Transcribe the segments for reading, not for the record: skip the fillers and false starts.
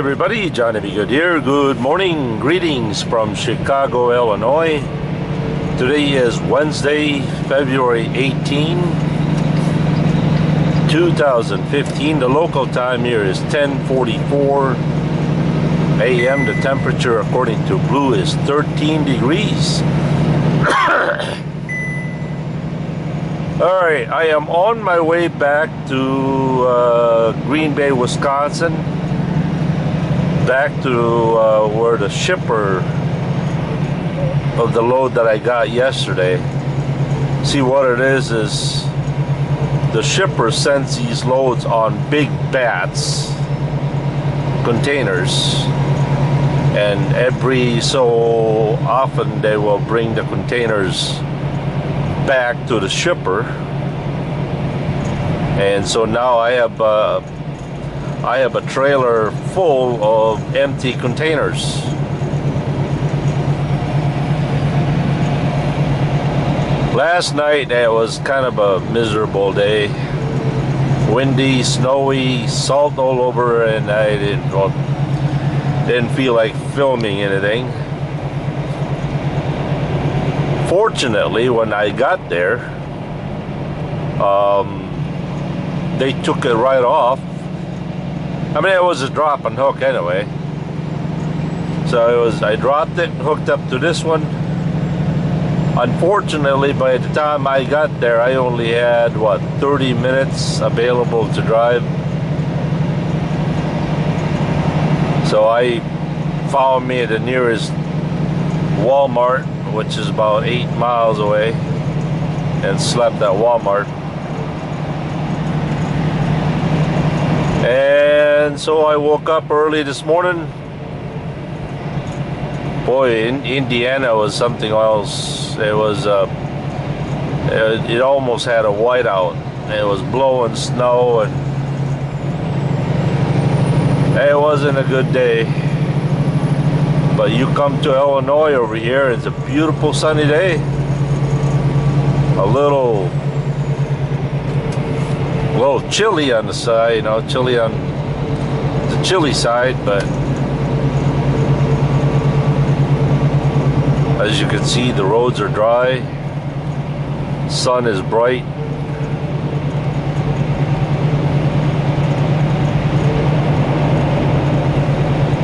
everybody, Johnny B. Good here. Good morning, greetings from Chicago, Illinois. Today is Wednesday, February 18, 2015. The local time here is 10:44 a.m. The temperature according to Blue is 13 degrees. Alright, I am on my way back to Green Bay, Wisconsin. Back to where the shipper of the load that I got yesterday. See, what it is the shipper sends these loads on big bats containers, and every so often they will bring the containers back to the shipper. And so now I have a trailer full of empty containers. Last night it was kind of a miserable day. Windy, snowy, salt all over, and I didn't feel like filming anything. Fortunately, when I got there, they took it right off. I mean, it was a drop and hook anyway. So I dropped it, hooked up to this one. Unfortunately, by the time I got there, I only had, 30 minutes available to drive. So I found me at the nearest Walmart, which is about 8 miles away, and slept at Walmart. And so I woke up early this morning. Boy, Indiana was something else. It was it almost had a whiteout. It was blowing snow, and it wasn't a good day. But you come to Illinois over here, it's a beautiful sunny day. A little chilly on the side, chilly on the chilly side, but as you can see, the roads are dry, sun is bright.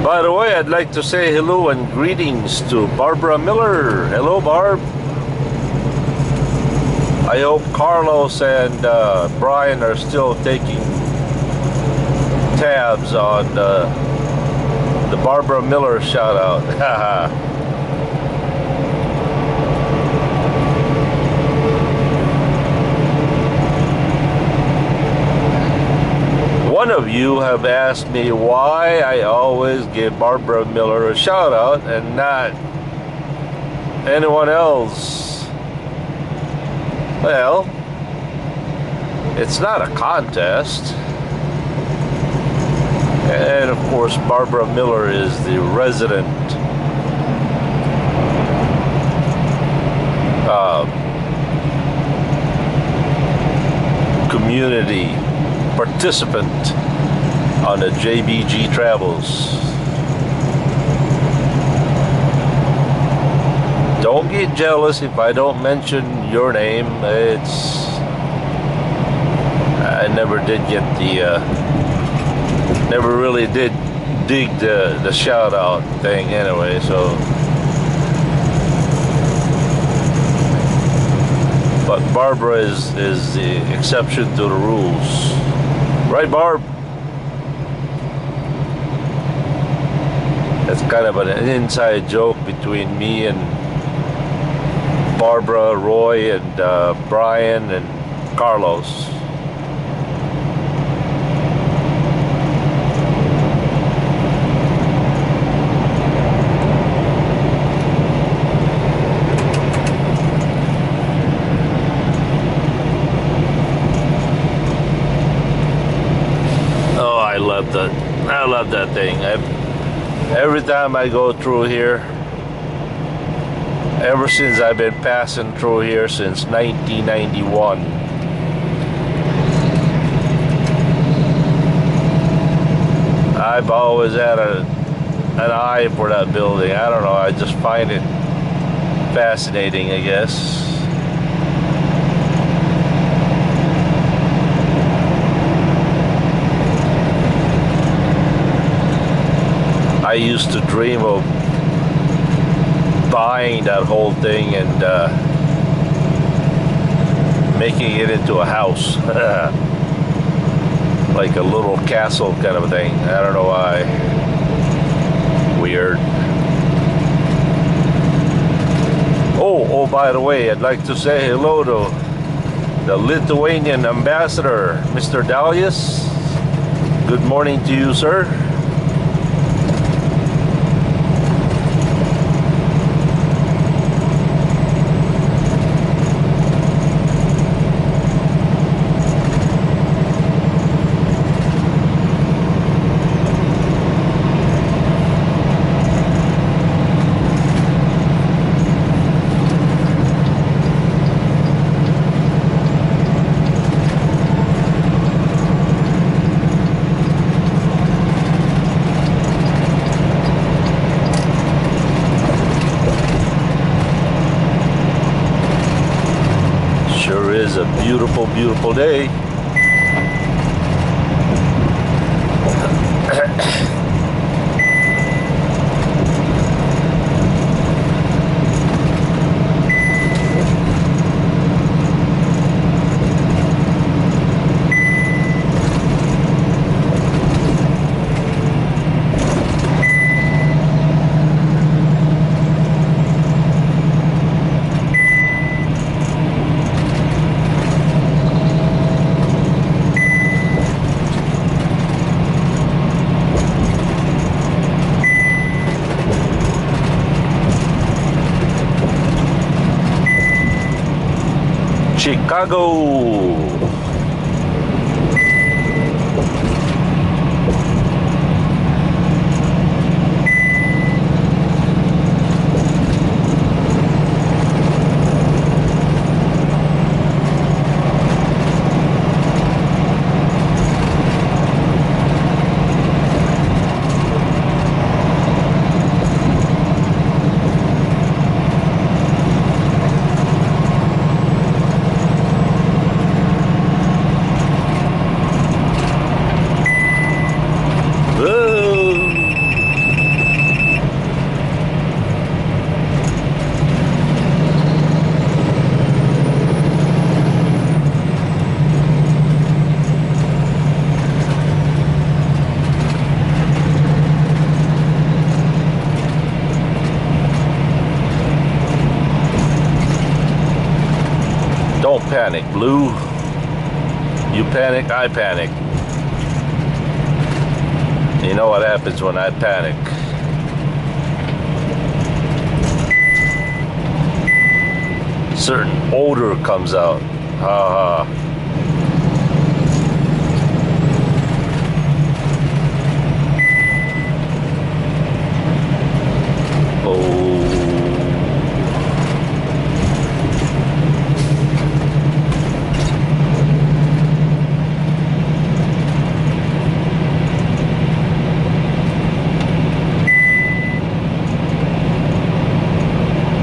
By the way, I'd like to say hello and greetings to Barbara Miller. Hello, Barb. I hope Carlos and Brian are still taking tabs on the Barbara Miller shout out. One of you have asked me why I always give Barbara Miller a shout out and not anyone else. Well, it's not a contest. And of course, Barbara Miller is the resident community participant on the JBG Travels. Don't get jealous if I don't mention your name. I never did get never really did dig the shout out thing anyway, so. But Barbara is the exception to the rules. Right, Barb? That's kind of an inside joke between me and Barbara, Roy, and Brian, and Carlos. I love that thing. Every time I go through here, ever since I've been passing through here since 1991, I've always had an eye for that building. I don't know, I just find it fascinating, I guess. I used to dream of buying that whole thing and making it into a house. Like a little castle kind of thing. I don't know why. Weird. Oh, by the way, I'd like to say hello to the Lithuanian ambassador, Mr. Dalius. Good morning to you, sir. It's a beautiful, beautiful day. Chicago. Don't panic, Blue. You panic, I panic. You know what happens when I panic. Certain odor comes out. Ha ha.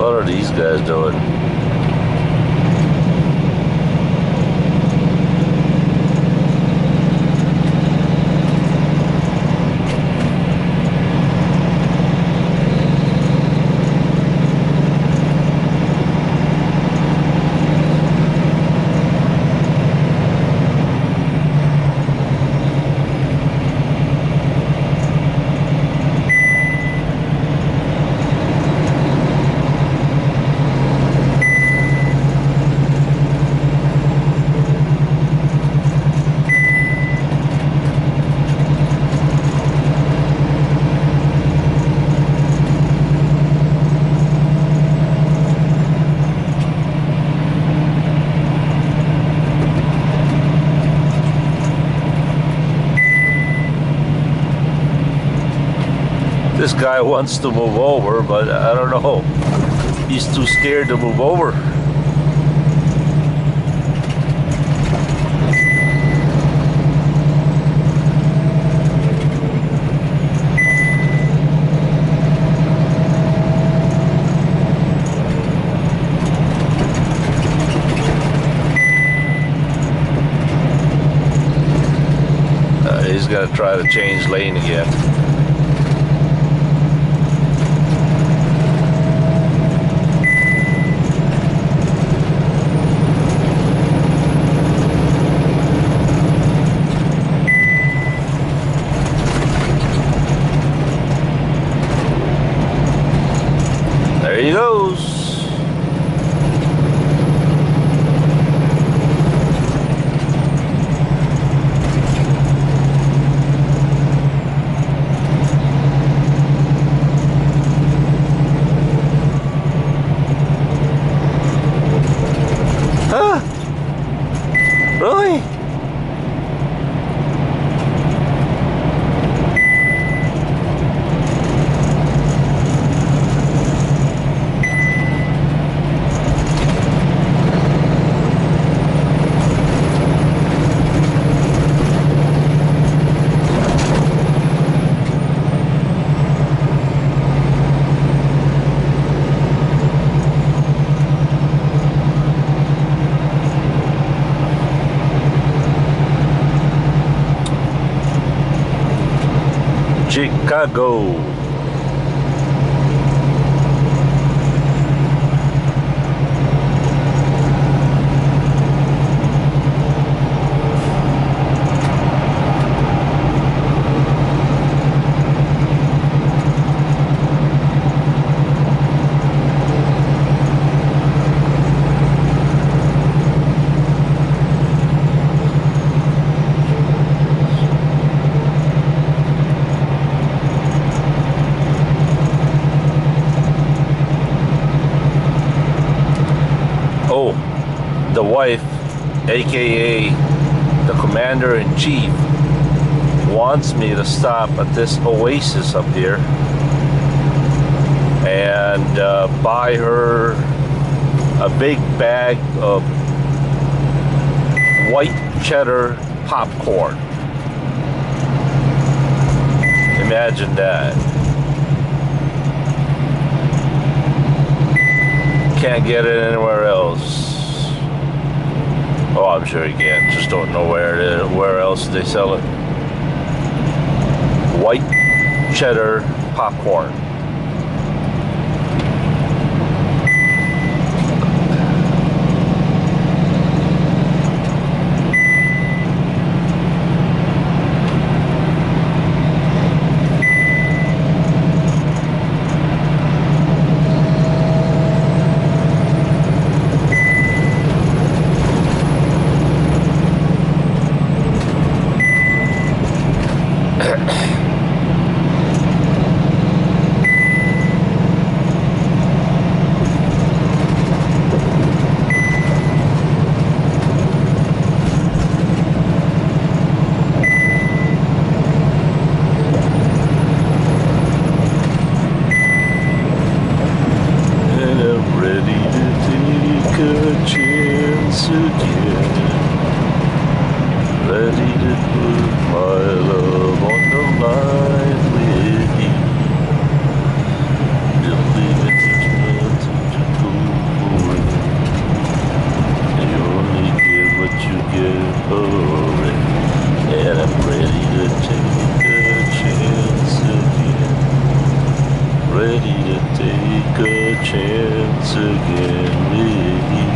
What are these guys doing? This guy wants to move over, but I don't know. He's too scared to move over. He's gonna try to change lane again. There he goes. Huh? Really? Chicago. Oh, the wife, aka the commander-in-chief, wants me to stop at this oasis up here and buy her a big bag of white cheddar popcorn. Imagine that. Can't get it anywhere else. Oh, I'm sure you can. Just don't know where else they sell it. White cheddar popcorn. Ready to put my love on the line with you. Just leave it to go for it. You only get what you get for it. And I'm ready to take a chance again. Ready to take a chance again with you.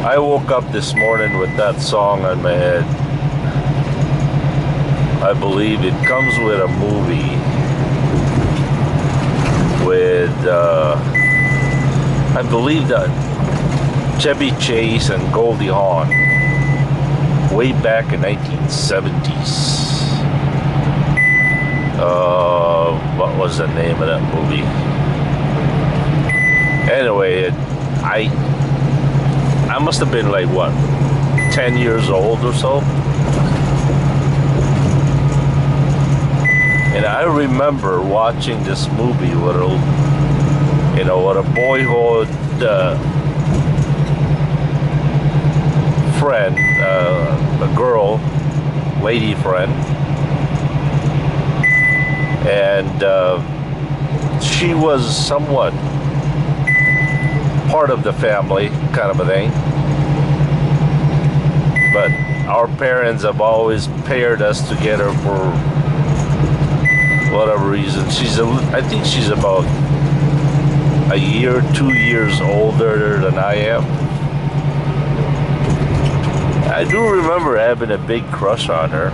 I woke up this morning with that song on my head. I believe it comes with a movie with, I believe that Chevy Chase and Goldie Hawn way back in 1970s. What was the name of that movie? Anyway, I must have been like, what, 10 years old or so. And I remember watching this movie with a boyhood friend, a girl, lady friend, and she was somewhat part of the family, kind of a thing. But our parents have always paired us together for whatever reason. I think she's about a year, 2 years older than I am. I do remember having a big crush on her.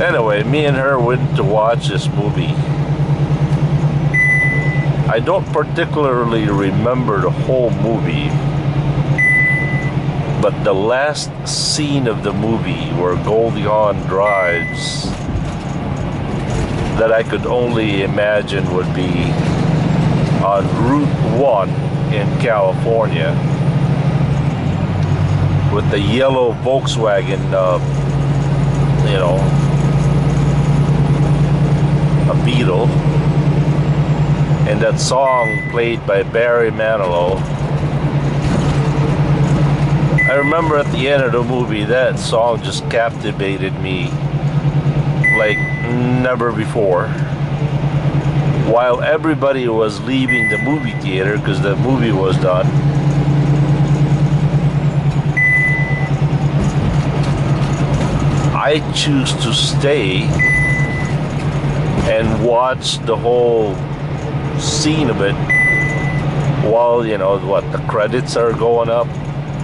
Anyway, me and her went to watch this movie. I don't particularly remember the whole movie, but the last scene of the movie where Goldie Hawn drives, that I could only imagine would be on Route 1 in California with the yellow Volkswagen, a Beetle, and that song played by Barry Manilow. I remember at the end of the movie, that song just captivated me like never before. While everybody was leaving the movie theater because the movie was done, I choose to stay and watch the whole scene of it while, the credits are going up,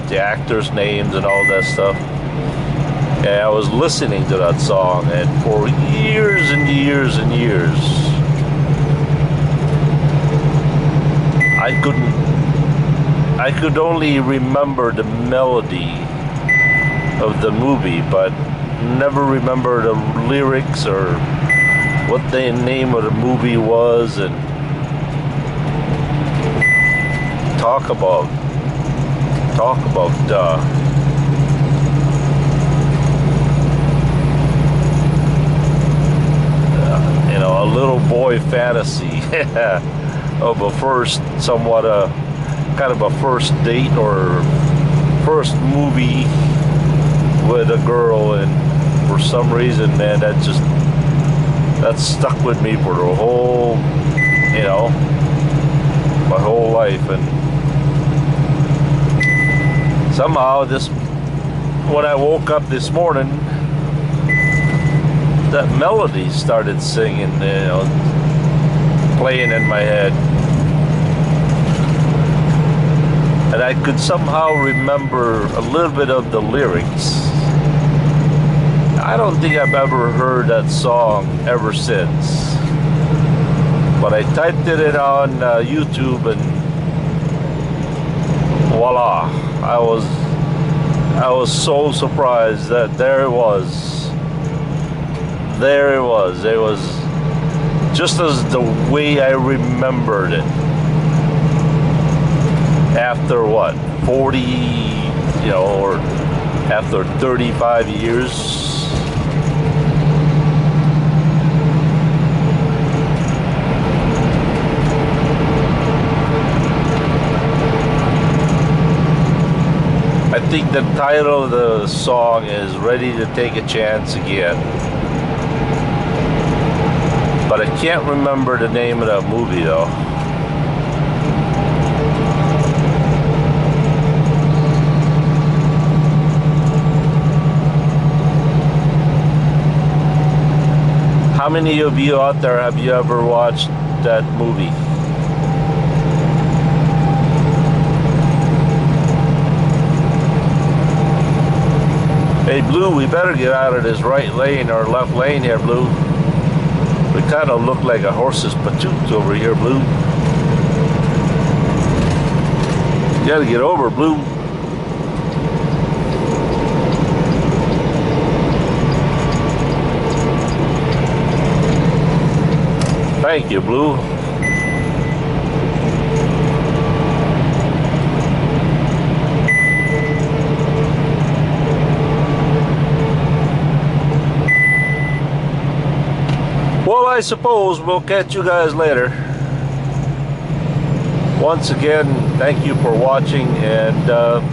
the actors' names and all that stuff. And I was listening to that song, and for years and years and years, I could only remember the melody of the movie, but never remember the lyrics or what the name of the movie was. And talk about a little boy fantasy of a first, somewhat kind of a first date or first movie with a girl. And for some reason, man, that stuck with me for the whole, my whole life. And somehow when I woke up this morning, that melody started singing, playing in my head. And I could somehow remember a little bit of the lyrics. I don't think I've ever heard that song ever since. But I typed it in on YouTube, and voila. I was so surprised that there it was. There it was. It was just as the way I remembered it. After what, 40, or after 35 years. I think the title of the song is Ready to Take a Chance Again. But I can't remember the name of that movie though. How many of you out there have you ever watched that movie? Hey Blue, we better get out of this right lane or left lane here, Blue. We kind of look like a horse's patoots over here, Blue. You gotta get over, Blue. Thank you, Blue. I suppose we'll catch you guys later. Once again, thank you for watching, and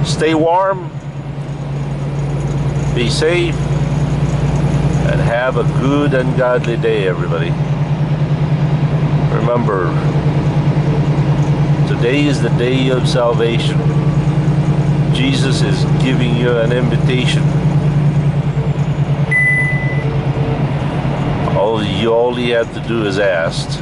stay warm, be safe, and have a good and godly day, everybody. Remember, today is the day of salvation. Jesus is giving you an invitation. All you have to do is ask.